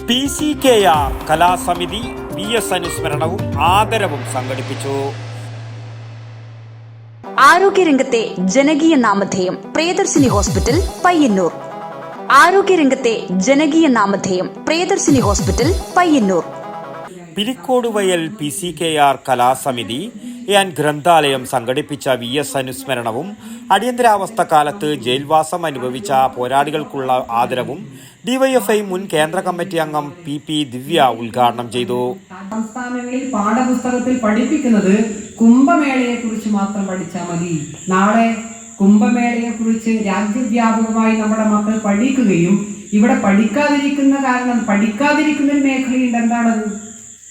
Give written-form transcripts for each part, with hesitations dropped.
PCKR കലാസമിതി VS അനുസ്മരണവും ആദരവും സംഘടിപ്പിച്ചു. ആരോഗ്യരംഗത്തെ ജനകീയ നാമധേയം പ്രിയദർശിനി ഹോസ്പിറ്റൽ പയ്യന്നൂർ. ആരോഗ്യരംഗത്തെ ജനകീയ നാമധേയം പ്രിയദർശിനി ഹോസ്പിറ്റൽ പയ്യന്നൂർ. പിലിക്കോട് വയൽ PCKR കലാസമിതി ഗ്രന്ഥാലയം സംഘടിപ്പിച്ച VS അനുസ്മരണവും അടിയന്തരാവസ്ഥ കാലത്ത് ജയിൽവാസം അനുഭവിച്ച പോരാളികൾക്കുള്ള ആദരവും DYFI മുൻ കേന്ദ്ര കമ്മിറ്റി അംഗം PP ദിവ്യ ഉദ്ഘാടനം ചെയ്തു. സംസ്ഥാനങ്ങളിൽ പാഠപുസ്തകത്തിൽ പഠിപ്പിക്കുന്നത് കുംഭമേളയെ കുറിച്ച് മാത്രം പഠിച്ചാൽ മതി. നാളെ കുംഭമേളയെ കുറിച്ച് രാജ്യവ്യാപകമായി നമ്മുടെ മക്കൾ പഠിക്കുകയും ഇവിടെ പഠിക്കാതിരിക്കുന്ന ഒരു മേഖലയുണ്ട്. എന്താണത്?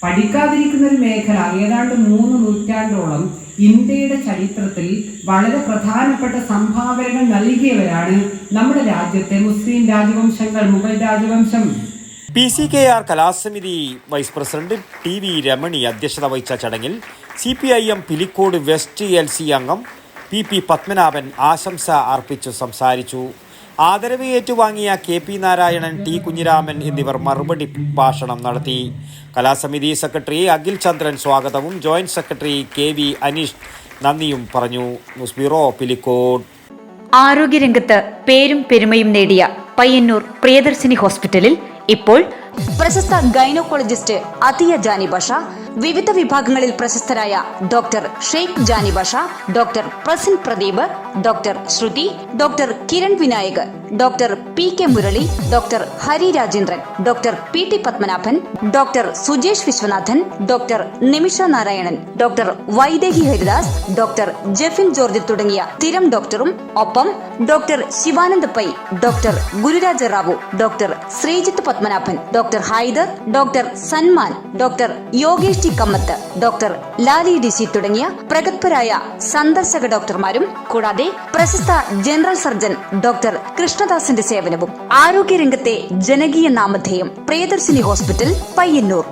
പഠിക്കാതിരിക്കുന്ന ഒരു മേഖല ഏതാണ്ട് 3 നൂറ്റാണ്ടോളം ഇന്ത്യയുടെ ചരിത്രത്തിൽ വളരെ പ്രധാനപ്പെട്ട സംഭാവനകൾ നൽകിയവരാണ് നമ്മുടെ രാജ്യത്തെ മുസ്ലിം രാജവംശങ്ങൾ, മുഗൾ രാജവംശം. PCKR കലാസമിതി വൈസ് പ്രസിഡന്റ് TV രമണി അധ്യക്ഷത വഹിച്ച ചടങ്ങിൽ CPIM പിലിക്കോട് വെസ്റ്റ് LC അംഗം PP പത്മനാഭൻ ആശംസ അർപ്പിച്ചു സംസാരിച്ചു. ആദരവ് ഏറ്റുവാങ്ങിയ KP നാരായണൻ, T കുഞ്ഞിരാമൻ എന്നിവർ മറുപടി ഭാഷണം നടത്തി. കലാസമിതി സെക്രട്ടറി അഖിൽ ചന്ദ്രൻ സ്വാഗതവും ജോയിന്റ് സെക്രട്ടറി KV അനീഷ് നന്ദിയും പറഞ്ഞു. News bureau, Pilicode. ആരോഗ്യരംഗത്ത് പേരും പെരുമയും നേടിയ പയ്യന്നൂർ പ്രിയദർശിനി ഹോസ്പിറ്റലിൽ ഇപ്പോൾ പ്രശസ്ത ഗൈനക്കോളജിസ്റ്റ് അതിയ ജാനി ബഷ, വിവിധ വിഭാഗങ്ങളിൽ പ്രശസ്തരായ doctor Sheikh Jani Basha, doctor Prasin Pradeep, doctor Shruthi, doctor Kiran Vinayak, doctor PK Murali, doctor Hari Rajendran, doctor PT Padmanabhan, doctor Sujesh Viswanathan, doctor Nimisha Narayanan, doctor Vaidehi Haridas, doctor Jefin George തുടങ്ങിയ സ്ഥിരം ഡോക്ടറും ഒപ്പം doctor Shivanand Pai, doctor Gururaja Rao, doctor Sreejith Padmanabhan, doctor Haider, doctor Sanman, doctor Yogesh T Kamath, doctor Lali DC തുടങ്ങിയ പ്രഗത്ഭരായ സന്ദർശക ഡോക്ടർമാരും കൂടാതെ പ്രശസ്ത ജനറൽ സർജൻ ഡോക്ടർ കൃഷ്ണദാസിന്റെ സേവനവും. ആരോഗ്യരംഗത്തെ ജനകീയ നാമധേയം പ്രിയദർശിനി ഹോസ്പിറ്റൽ പയ്യന്നൂർ.